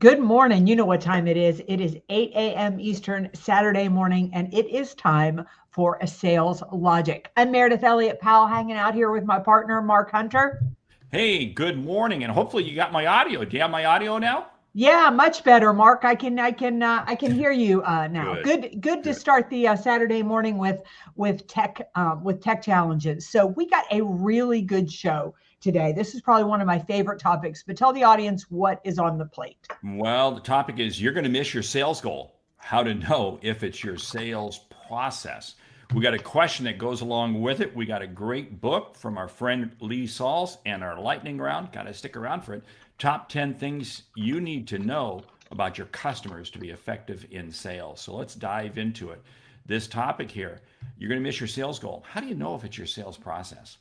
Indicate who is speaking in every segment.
Speaker 1: Good morning. You know what time it is. It is 8 a.m. Eastern Saturday morning, and it is time for a sales logic. I'm Meredith Elliott Powell, hanging out here with my partner, Mark Hunter.
Speaker 2: Hey, good morning, and hopefully you got my audio. Do you have my audio now?
Speaker 1: Yeah, much better, Mark. I can hear you now.
Speaker 2: Good,
Speaker 1: Good to
Speaker 2: good.
Speaker 1: start the Saturday morning with tech challenges. So we got a really good show today. This is probably one of my favorite topics. But tell the audience what is on the plate.
Speaker 2: Well, the topic is you're going to miss your sales goal. How to know if it's your sales process. We got a question that goes along with it. We got a great book from our friend Lee Sauls and our lightning round. Got to stick around for it. Top 10 things you need to know about your customers to be effective in sales. So let's dive into it. This topic here, you're going to miss your sales goal. How do you know if it's your sales process?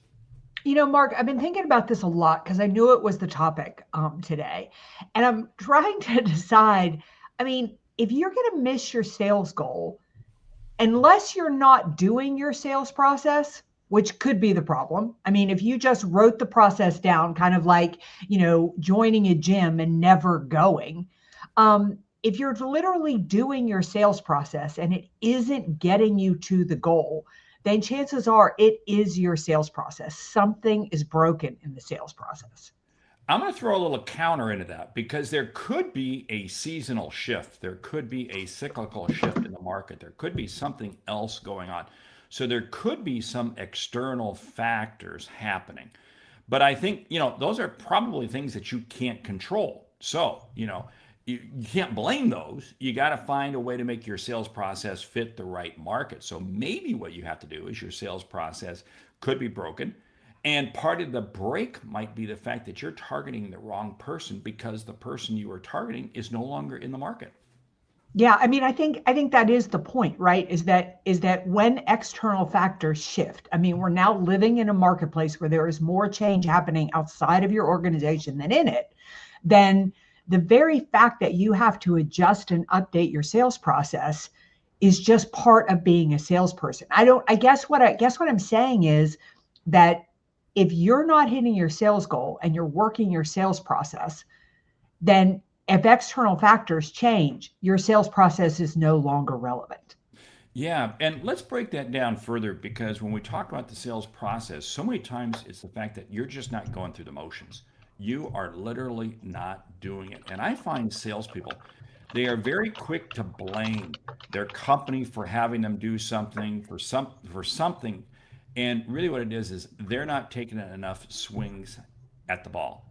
Speaker 1: Mark, I've been thinking about this a lot because I knew it was the topic today. And I'm trying to decide. If you're going to miss your sales goal, unless you're not doing your sales process, which could be the problem. If you just wrote the process down, kind of like, joining a gym and never going, if you're literally doing your sales process and it isn't getting you to the goal, then chances are it is your sales process. Something is broken in the sales process.
Speaker 2: I'm going to throw a little counter into that because there could be a seasonal shift. There could be a cyclical shift in the market. There could be something else going on. So there could be some external factors happening. But I think, those are probably things that you can't control. So, you can't blame those. You got to find a way to make your sales process fit the right market. So maybe what you have to do is your sales process could be broken. And part of the break might be the fact that you're targeting the wrong person because the person you are targeting is no longer in the market.
Speaker 1: Yeah, I think that is the point, right? Is that when external factors shift. We're now living in a marketplace where there is more change happening outside of your organization than in it. Then the very fact that you have to adjust and update your sales process is just part of being a salesperson. I guess what I'm saying is that if you're not hitting your sales goal and you're working your sales process, then if external factors change, your sales process is no longer relevant.
Speaker 2: Yeah, and let's break that down further because when we talk about the sales process, so many times it's the fact that you're just not going through the motions. You are literally not doing it. And I find salespeople, they are very quick to blame their company for having them do something for something. And really what it is they're not taking enough swings at the ball.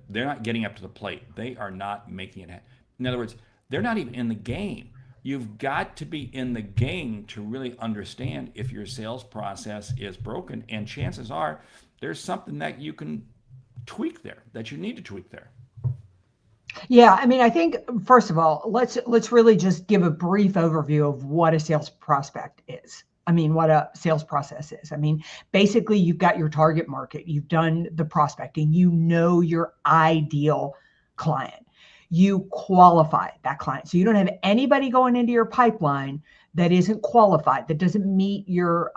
Speaker 2: They're not getting up to the plate. They are not making it. In other words, they're not even in the game. You've got to be in the game to really understand if your sales process is broken. And chances are there's something that you can tweak there, that you need to tweak there.
Speaker 1: Yeah, I think first of all, let's really just give a brief overview of what a sales prospect is. What a sales process is. Basically you've got your target market, you've done the prospecting, you know your ideal client. You qualify that client. So you don't have anybody going into your pipeline that isn't qualified, that doesn't meet your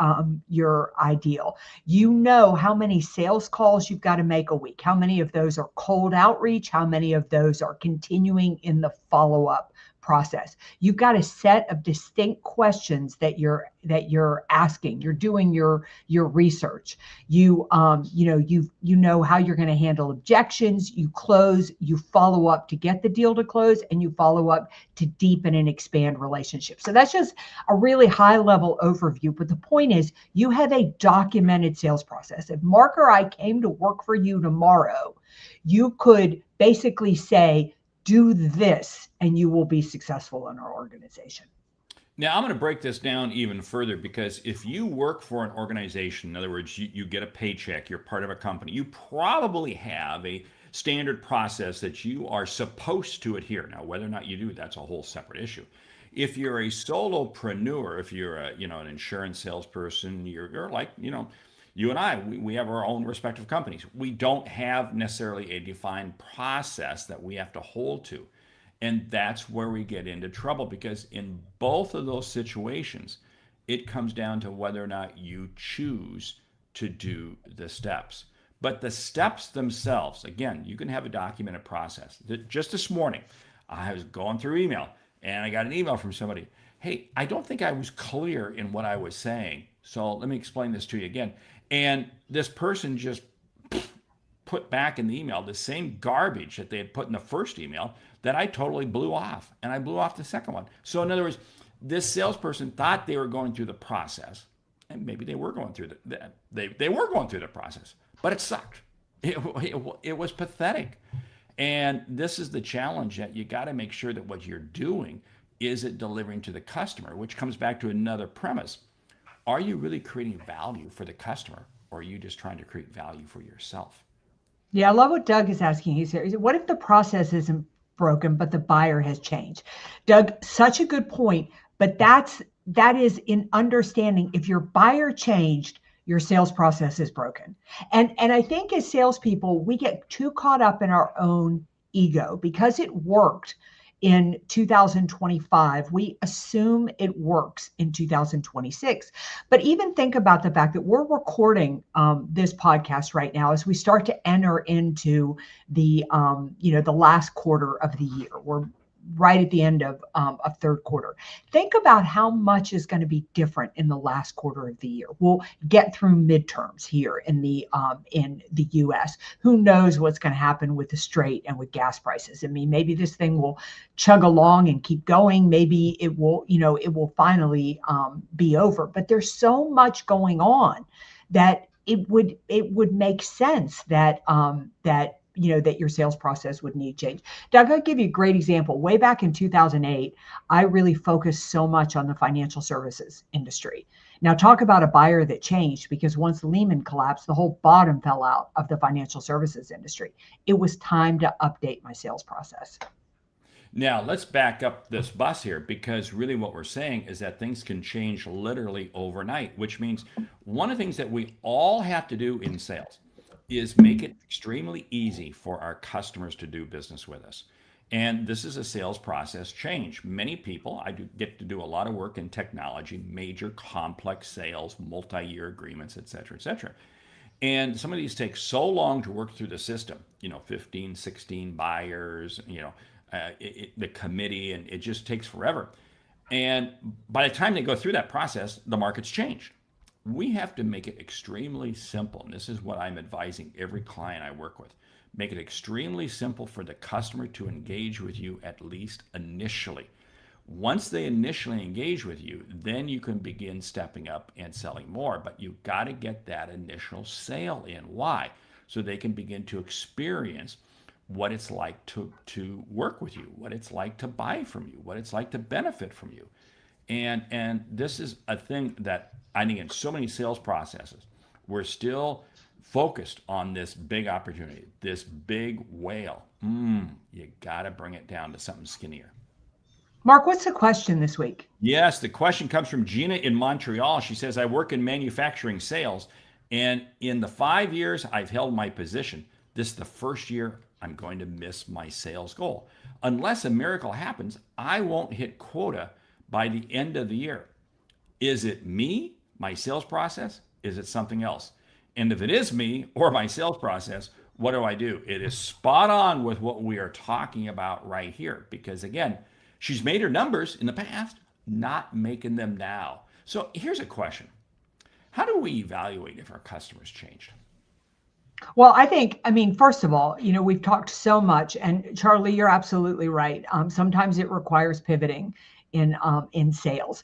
Speaker 1: ideal. You know how many sales calls you've got to make a week, how many of those are cold outreach, how many of those are continuing in the follow-up process. You've got a set of distinct questions that you're asking. You're doing your research. You know how you're going to handle objections. You close. You follow up to get the deal to close, and you follow up to deepen and expand relationships. So that's just a really high level overview. But the point is, you have a documented sales process. If Mark or I came to work for you tomorrow, you could basically say, do this and you will be successful in our organization.
Speaker 2: Now, I'm going to break this down even further because if you work for an organization, in other words, you get a paycheck, you're part of a company, you probably have a standard process that you are supposed to adhere. Now, whether or not you do, that's a whole separate issue. If you're a solopreneur, if you're an insurance salesperson, you're like, you and I, we have our own respective companies. We don't have necessarily a defined process that we have to hold to. And that's where we get into trouble because in both of those situations, it comes down to whether or not you choose to do the steps. But the steps themselves, again, you can have a documented process. Just this morning, I was going through email and I got an email from somebody. Hey, I don't think I was clear in what I was saying. So let me explain this to you again. And this person just put back in the email the same garbage that they had put in the first email that I totally blew off. And I blew off the second one. So in other words, this salesperson thought they were going through the process, and maybe they were going through they were going through the process, but it sucked. It was pathetic. And this is the challenge, that you got to make sure that what you're doing is it delivering to the customer, which comes back to another premise. Are you really creating value for the customer, or are you just trying to create value for yourself?
Speaker 1: Yeah, I love what Doug is asking. He said, what if the process isn't broken, but the buyer has changed? Doug, such a good point, but that is in understanding if your buyer changed, your sales process is broken. And I think as salespeople, we get too caught up in our own ego because it worked in 2025. We assume it works in 2026. But even think about the fact that we're recording this podcast right now as we start to enter into the the last quarter of the year. We're right at the end of third quarter. Think about how much is going to be different in the last quarter of the year. We'll get through midterms here in the U.S. Who knows what's going to happen with the strait and with gas prices? I mean, maybe this thing will chug along and keep going. Maybe it will finally be over. But there's so much going on that it would make sense that that your sales process would need change. Doug, I'll give you a great example. Way back in 2008, I really focused so much on the financial services industry. Now, talk about a buyer that changed, because once Lehman collapsed, the whole bottom fell out of the financial services industry. It was time to update my sales process.
Speaker 2: Now, let's back up this bus here, because really what we're saying is that things can change literally overnight, which means one of the things that we all have to do in sales is make it extremely easy for our customers to do business with us. And this is a sales process change. Many people, I get to do a lot of work in technology, major complex sales, multi-year agreements, et cetera, et cetera. And some of these take so long to work through the system, 15, 16 buyers, the committee, and it just takes forever. And by the time they go through that process, the market's changed. We have to make it extremely simple. And this is what I'm advising every client I work with. Make it extremely simple for the customer to engage with you, at least initially. Once they initially engage with you, then you can begin stepping up and selling more. But you've got to get that initial sale in. Why? So they can begin to experience what it's like to work with you, what it's like to buy from you, what it's like to benefit from you. And this is a thing that I think in so many sales processes, we're still focused on this big opportunity, this big whale. You got to bring it down to something skinnier.
Speaker 1: Mark, what's the question this week?
Speaker 2: Yes, the question comes from Gina in Montreal. She says, I work in manufacturing sales, and in the 5 years I've held my position, this is the first year I'm going to miss my sales goal. Unless a miracle happens, I won't hit quota by the end of the year. Is it me, my sales process? Is it something else? And if it is me or my sales process, what do I do? It is spot on with what we are talking about right here. Because again, she's made her numbers in the past, not making them now. So here's a question. How do we evaluate if our customers changed?
Speaker 1: Well, I mean, first of all, we've talked so much, and Charlie, you're absolutely right. Sometimes it requires pivoting in sales.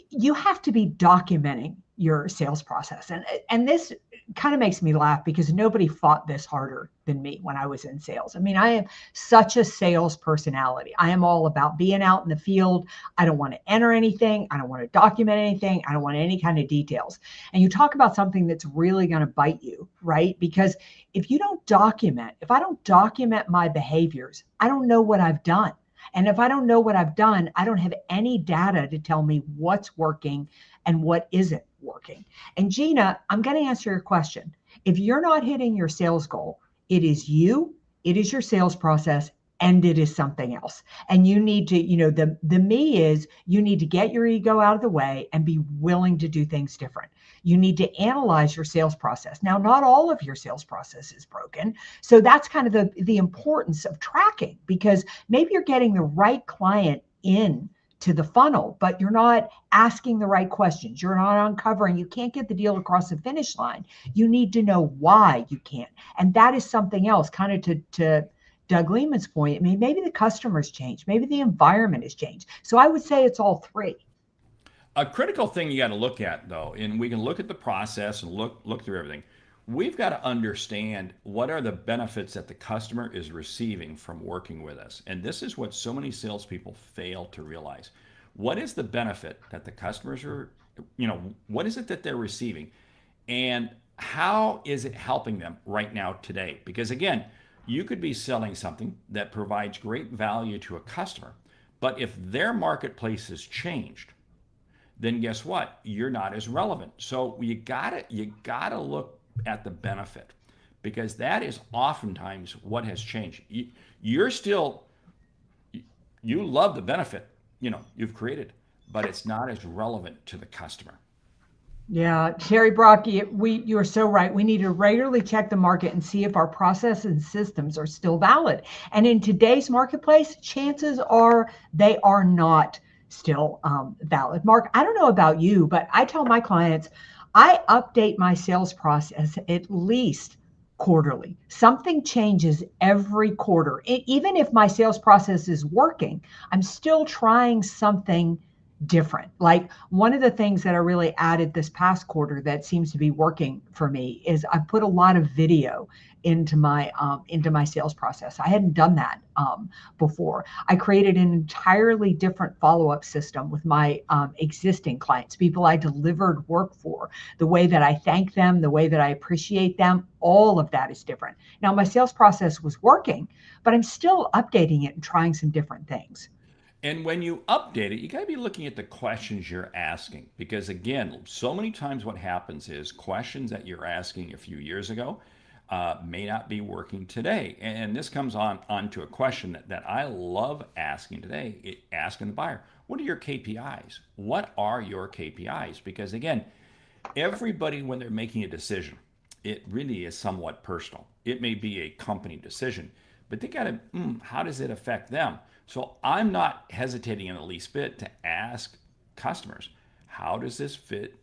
Speaker 1: You have to be documenting your sales process. And this kind of makes me laugh because nobody fought this harder than me when I was in sales. I mean, I am such a sales personality. I am all about being out in the field. I don't want to enter anything. I don't want to document anything. I don't want any kind of details. And you talk about something that's really going to bite you, right? Because if I don't document my behaviors, I don't know what I've done. And if I don't know what I've done, I don't have any data to tell me what's working and what isn't working. And Gina, I'm going to answer your question. If you're not hitting your sales goal, it is you, it is your sales process, and it is something else. And you need to, the me is you need to get your ego out of the way and be willing to do things different. You need to analyze your sales process. Now, not all of your sales process is broken. So that's kind of the importance of tracking, because maybe you're getting the right client in to the funnel, but you're not asking the right questions. You're not uncovering. You can't get the deal across the finish line. You need to know why you can't. And that is something else, kind of to Doug Lehman's point. I mean, maybe the customer's changed. Maybe the environment has changed. So I would say it's all three.
Speaker 2: A critical thing you got to look at, though, and we can look at the process and look through everything. We've got to understand what are the benefits that the customer is receiving from working with us. And this is what so many salespeople fail to realize. What is the benefit that the customers are, what is it that they're receiving? And how is it helping them right now today? Because again, you could be selling something that provides great value to a customer, but if their marketplace has changed, then guess what? You're not as relevant. So you gotta look at the benefit, because that is oftentimes what has changed. You love the benefit, you've created, but it's not as relevant to the customer.
Speaker 1: Yeah, Terry Brock, you are so right. We need to regularly check the market and see if our process and systems are still valid. And in today's marketplace, chances are they are not still valid. Mark, I don't know about you, but I tell my clients, I update my sales process at least quarterly. Something changes every quarter. Even if my sales process is working, I'm still trying something different. Like, one of the things that I really added this past quarter that seems to be working for me is I put a lot of video into my sales process. I hadn't done that before. I created an entirely different follow-up system with my existing clients, people I delivered work for. The way that I thank them, the way that I appreciate them, all of that is different. Now, my sales process was working, but I'm still updating it and trying some different things.
Speaker 2: And when you update it, you got to be looking at the questions you're asking. Because again, so many times what happens is questions that you're asking a few years ago may not be working today. And this comes on to a question that I love asking today, asking the buyer, what are your KPIs? What are your KPIs? Because again, everybody, when they're making a decision, it really is somewhat personal. It may be a company decision, but they got to, how does it affect them? So I'm not hesitating in the least bit to ask customers, how does this fit,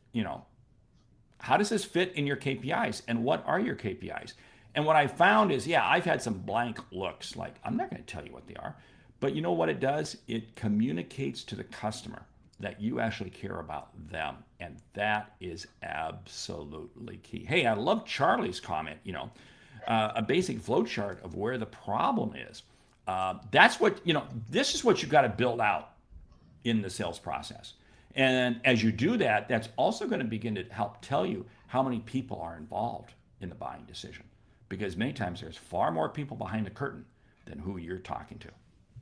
Speaker 2: how does this fit in your KPIs, and what are your KPIs? And what I found is, I've had some blank looks, like, I'm not going to tell you what they are, but you know what it does? It communicates to the customer that you actually care about them. And that is absolutely key. Hey, I love Charlie's comment, a basic flow chart of where the problem is. That's what, this is what you've got to build out in the sales process. And as you do that, that's also going to begin to help tell you how many people are involved in the buying decision. Because many times there's far more people behind the curtain than who you're talking to.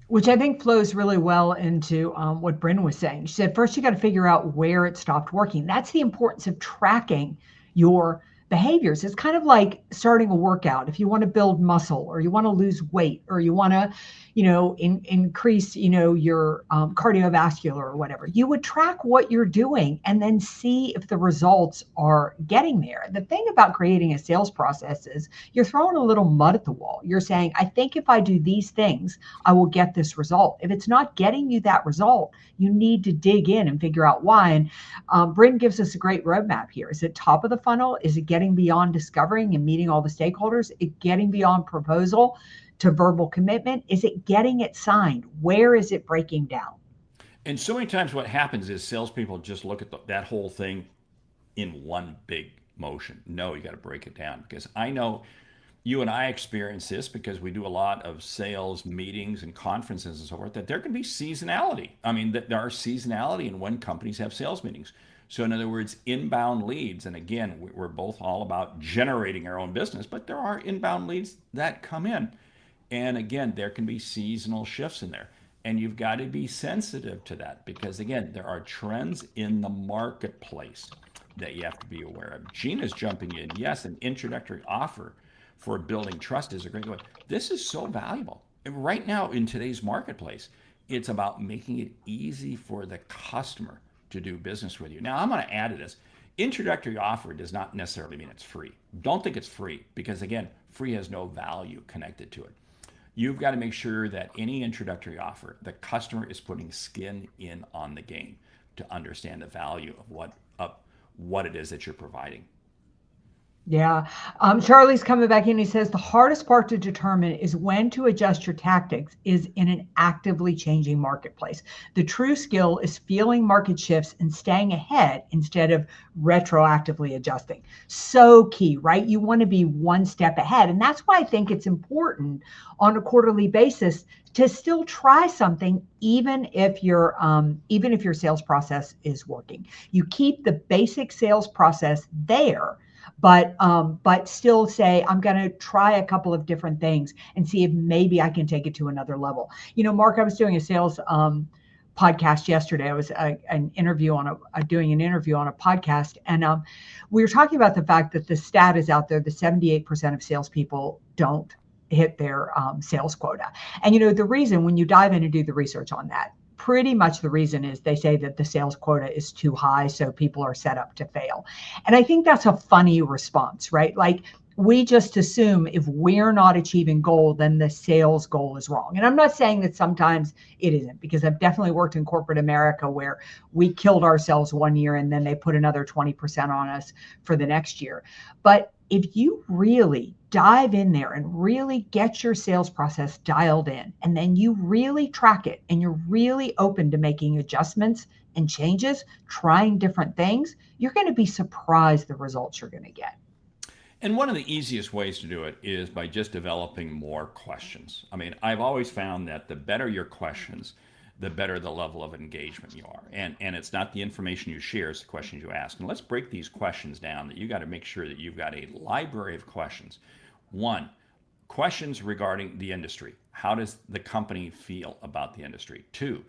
Speaker 1: Which I think flows really well into what Bryn was saying. She said, first, you got to figure out where it stopped working. That's the importance of tracking your behaviors. It's kind of like starting a workout. If you want to build muscle, or you want to lose weight, or you want to, increase, your cardiovascular or whatever, you would track what you're doing and then see if the results are getting there. The thing about creating a sales process is you're throwing a little mud at the wall. You're saying, I think if I do these things, I will get this result. If it's not getting you that result, you need to dig in and figure out why. And Bryn gives us a great roadmap here. Is it top of the funnel? Is it getting beyond discovering and meeting all the stakeholders? Is it getting beyond proposal to verbal commitment? Is it getting it signed? Where is it breaking down?
Speaker 2: And so many times what happens is salespeople just look at that whole thing in one big motion. No, you got to break it down, because I know you and I experience this because we do a lot of sales meetings and conferences and so forth, that there can be seasonality. I mean, there are seasonality in when companies have sales meetings. So in other words, inbound leads, and again, we're both all about generating our own business, but there are inbound leads that come in. And again, there can be seasonal shifts in there. And you've got to be sensitive to that, because again, there are trends in the marketplace that you have to be aware of. Gina's jumping in. Yes, an introductory offer for building trust is a great one. This is so valuable. And right now in today's marketplace, it's about making it easy for the customer to do business with you. Now, I'm going to add to this. Introductory offer does not necessarily mean it's free. Don't think it's free because, again, free has no value connected to it. You've got to make sure that any introductory offer, the customer is putting skin in on the game to understand the value of what it is that you're providing.
Speaker 1: Yeah. Charlie's coming back in. He says the hardest part to determine is when to adjust your tactics is in an actively changing marketplace. The true skill is feeling market shifts and staying ahead instead of retroactively adjusting. So key, right? You want to be one step ahead. And that's why I think it's important on a quarterly basis to still try something, even if your sales process is working. You keep the basic sales process there, but still say, I'm going to try a couple of different things and see if maybe I can take it to another level. Mark, I was doing a sales podcast yesterday. I was doing an interview on a podcast, and we were talking about the fact that the stat is out there that 78% of salespeople don't hit their sales quota. And the reason, when you dive in and do the research on that, pretty much the reason is they say that the sales quota is too high, so people are set up to fail. And I think that's a funny response, right? Like, we just assume if we're not achieving goal, then the sales goal is wrong. And I'm not saying that sometimes it isn't, because I've definitely worked in corporate America where we killed ourselves one year and then they put another 20% on us for the next year. But if you really dive in there and really get your sales process dialed in, and then you really track it and you're really open to making adjustments and changes, trying different things, you're going to be surprised the results you're going to get.
Speaker 2: And one of the easiest ways to do it is by just developing more questions. I mean, I've always found that the better your questions, the better the level of engagement you are. And it's not the information you share, it's the questions you ask. And let's break these questions down, that you got to make sure that you've got a library of questions. 1, questions regarding the industry. How does the company feel about the industry? 2,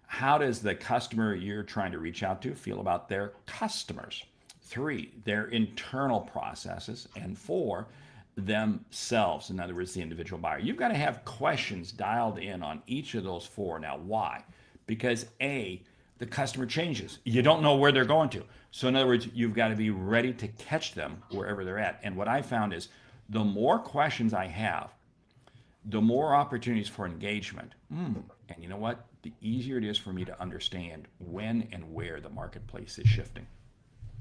Speaker 2: how does the customer you're trying to reach out to feel about their customers? 3, their internal processes. And 4, themselves, in other words, the individual buyer. You've got to have questions dialed in on each of those 4. Now, why? Because A, the customer changes. You don't know where they're going to. So in other words, you've got to be ready to catch them wherever they're at. And what I found is the more questions I have, the more opportunities for engagement. And you know what? The easier it is for me to understand when and where the marketplace is shifting.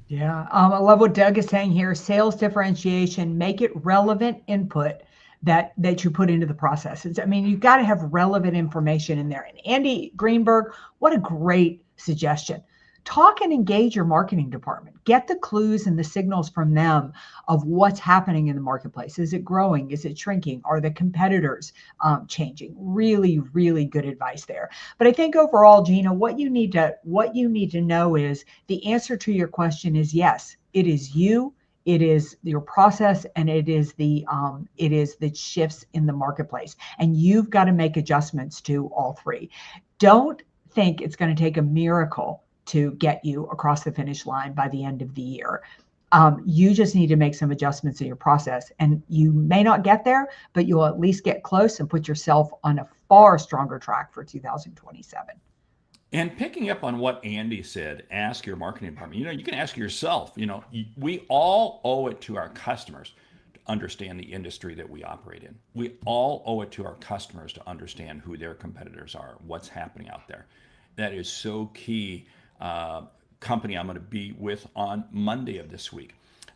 Speaker 1: Yeah, I love what Doug is saying here. Sales differentiation, make it relevant input that you put into the processes. I mean, you've got to have relevant information in there. And Andy Greenberg, what a great suggestion. Talk and engage your marketing department. Get the clues and the signals from them of what's happening in the marketplace. Is it growing? Is it shrinking? Are the competitors changing? Really, really good advice there. But I think overall, Gina, what you need to know is the answer to your question is yes. It is you. It is your process, and it is the shifts in the marketplace. And you've got to make adjustments to all 3. Don't think it's going to take a miracle to get you across the finish line by the end of the year. You just need to make some adjustments in your process, and you may not get there, but you'll at least get close and put yourself on a far stronger track for 2027.
Speaker 2: And picking up on what Andy said, ask your marketing department. You can ask yourself, we all owe it to our customers to understand the industry that we operate in. We all owe it to our customers to understand who their competitors are, what's happening out there. That is so key. Company I'm going to be with on Monday of this week.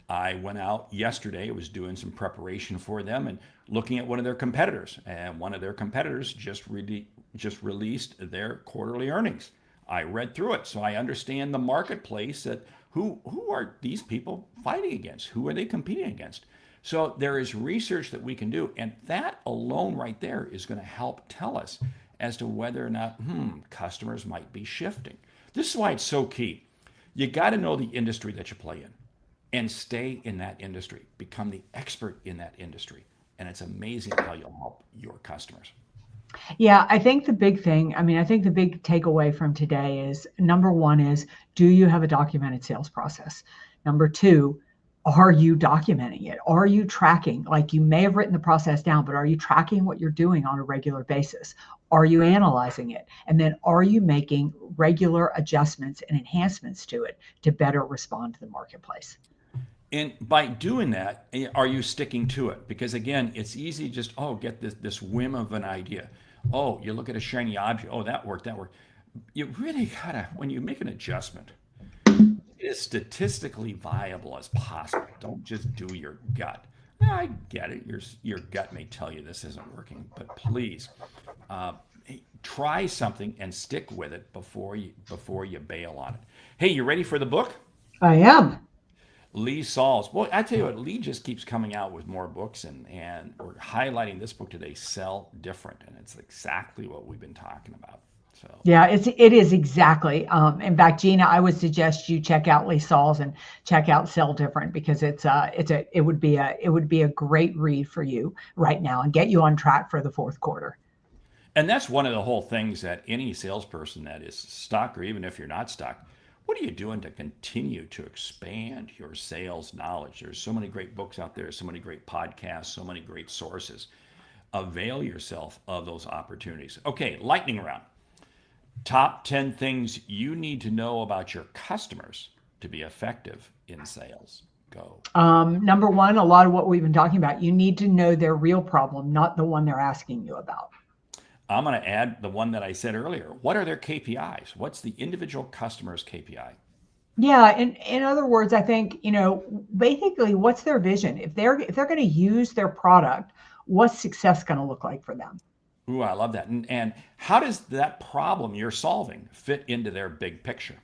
Speaker 2: I went out yesterday, was doing some preparation for them and looking at one of their competitors. And one of their competitors just released their quarterly earnings. I read through it, so I understand the marketplace, that who are these people fighting against? Who are they competing against? So there is research that we can do, and that alone right there is going to help tell us as to whether or not customers might be shifting. This is why it's so key. You got to know the industry that you play in and stay in that industry. Become the expert in that industry. And it's amazing how you'll help your customers.
Speaker 1: Yeah, I think the big takeaway from today is, number 1 is, do you have a documented sales process? Number 2, Are you documenting it? Are you tracking? Like, you may have written the process down, but are you tracking what you're doing on a regular basis? Are you analyzing it? And then are you making regular adjustments and enhancements to it to better respond to the marketplace?
Speaker 2: And by doing that, are you sticking to it? Because again, it's easy to just, oh, get this whim of an idea. Oh, you look at a shiny object. Oh, that worked, that worked. You really gotta, when you make an adjustment, as statistically viable as possible. Don't just do your gut. Yeah, I get it. Your gut may tell you this isn't working, but please try something and stick with it before you bail on it. Hey, you ready for the book?
Speaker 1: I am.
Speaker 2: Lee Salz. Boy, I tell you what, Lee just keeps coming out with more books, and we're highlighting this book today, Sell Different, and it's exactly what we've been talking about. So.
Speaker 1: Yeah, it is exactly. In fact, Gina, I would suggest you check out Lee Salz and check out Sell Different, because it would be a great read for you right now and get you on track for the fourth quarter.
Speaker 2: And that's one of the whole things that any salesperson that is stuck, or even if you're not stuck, what are you doing to continue to expand your sales knowledge? There's so many great books out there, so many great podcasts, so many great sources. Avail yourself of those opportunities. Okay, lightning round. Top 10 things you need to know about your customers to be effective in sales. Go.
Speaker 1: Number one, a lot of what we've been talking about, you need to know their real problem, not the one they're asking you about.
Speaker 2: I'm going to add the one that I said earlier. What are their KPIs? What's the individual customer's KPI?
Speaker 1: Yeah, in other words, I think, basically, what's their vision? If they're going to use their product, what's success going to look like for them?
Speaker 2: Ooh, I love that. And how does that problem you're solving fit into their big picture?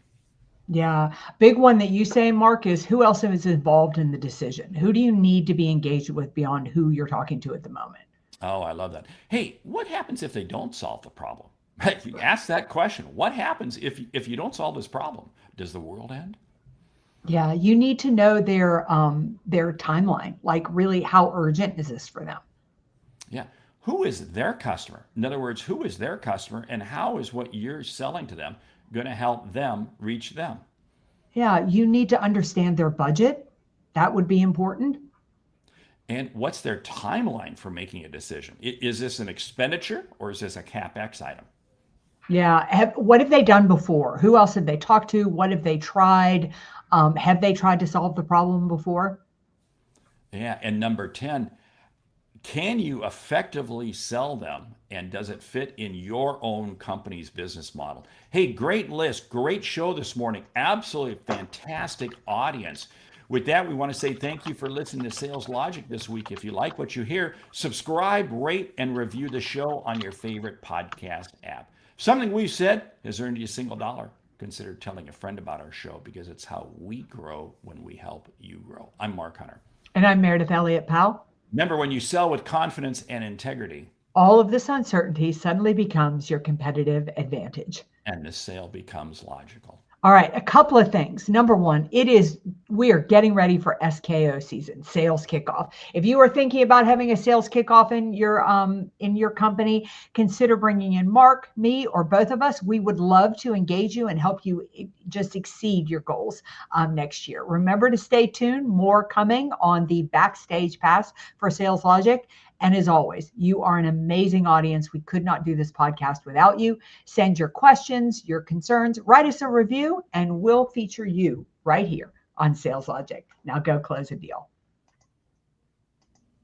Speaker 1: Yeah. Big one that you say, Mark, is who else is involved in the decision? Who do you need to be engaged with beyond who you're talking to at the moment?
Speaker 2: Oh, I love that. Hey, what happens if they don't solve the problem? Ask that question. What happens if you don't solve this problem? Does the world end?
Speaker 1: Yeah, you need to know their timeline. Like, really, how urgent is this for them?
Speaker 2: Yeah. Who is their customer? In other words, who is their customer, and how is what you're selling to them going to help them reach them?
Speaker 1: Yeah, you need to understand their budget. That would be important.
Speaker 2: And what's their timeline for making a decision? Is this an expenditure or is this a CapEx item?
Speaker 1: Yeah. What have they done before? Who else have they talked to? What have they tried? Have they tried to solve the problem before?
Speaker 2: Yeah. And number 10, can you effectively sell them, and does it fit in your own company's business model? Hey, great list, great show this morning. Absolutely fantastic audience. With that, we want to say thank you for listening to Sales Logic this week. If you like what you hear, subscribe, rate, and review the show on your favorite podcast app. Something we've said has earned you a single dollar. Consider telling a friend about our show, because it's how we grow when we help you grow. I'm Mark Hunter.
Speaker 1: And I'm Meridith Elliott Powell.
Speaker 2: Remember, when you sell with confidence and integrity,
Speaker 1: all of this uncertainty suddenly becomes your competitive advantage.
Speaker 2: And the sale becomes logical.
Speaker 1: All right, a couple of things. Number one, we are getting ready for SKO season, sales kickoff. If you are thinking about having a sales kickoff in your company, consider bringing in Mark, me, or both of us. We would love to engage you and help you just exceed your goals next year. Remember to stay tuned. More coming on the Backstage Pass for Sales Logic. And as always, you are an amazing audience. We could not do this podcast without you. Send your questions, your concerns, write us a review, and we'll feature you right here on Sales Logic. Now go close a deal.